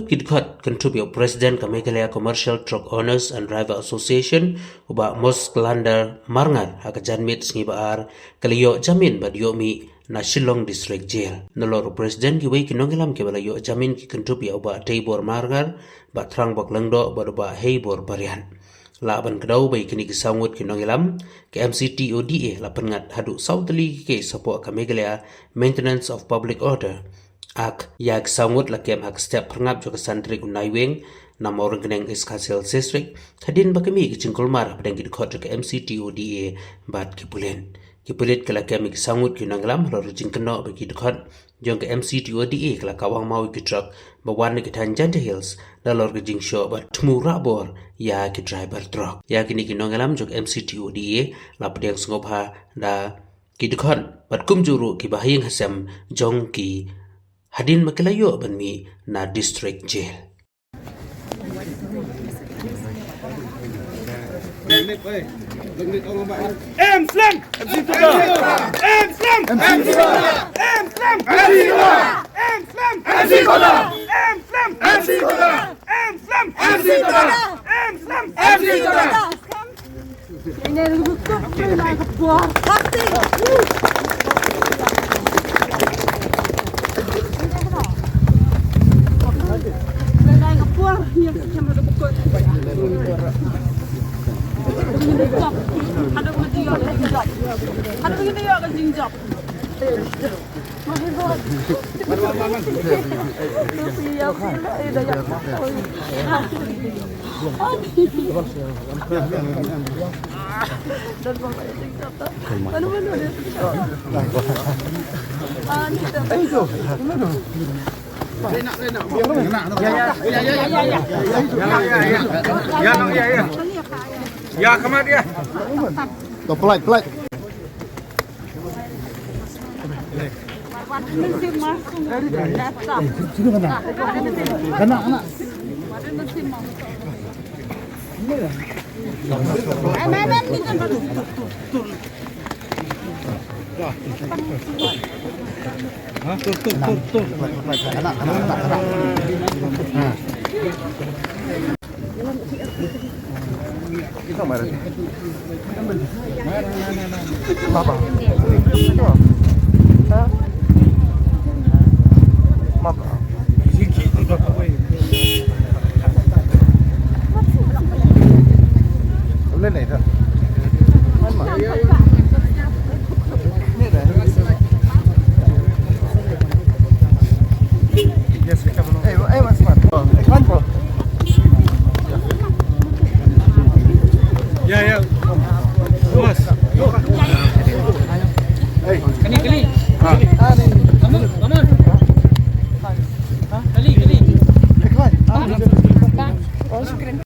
Kisangwit Kidkot contribute President ka Meghalaya Commercial Truck Owners and Driver Association uba Mos Klander Marngar hakajanmit sngibaar kaliyo jamin badyomi na Shillong District Jail. Nolor President giway kinongilam ke balayo jamin ki contribute uba Taybor Marngar ba Trang Bak Langdo ba Heybor Barian. Laban kedau bai kini Kisangwit kinongilam ke MCTODA lapan ngat hadu Southly ke support ka Meghalaya Maintenance of Public Order. Ak yak sangwut lakem hak setiap perngap juga santri unaiweng nama orang keneng iskasil sesrik hadin bakami kecingkul marah pada Kidkot ke MCTODA bat kipulen ke lakem sangwut kinanglam lalu jingkeno bagi Kidkot jong ke MCTODA ke lakawang mau kitrak bawan ke Tanjanta Hills lalu ke jingsho bat tmura bor ya ke driver truck ya kini kinanglam jong MCTODA lapad yang sengobha da Kidkot bat kumjuru ki bahayang hasam jong ki hadin makilayo banmi na district jail. M-Slam! M-Slam! M-Slam! M-Slam! M-Slam! Ya, kemana dia? Tuh, pelat. Sini kena. Anak. Tuh. Anak. Kita marah. Apa? Mapa. Sikit tu dah kau. Lên này thôi.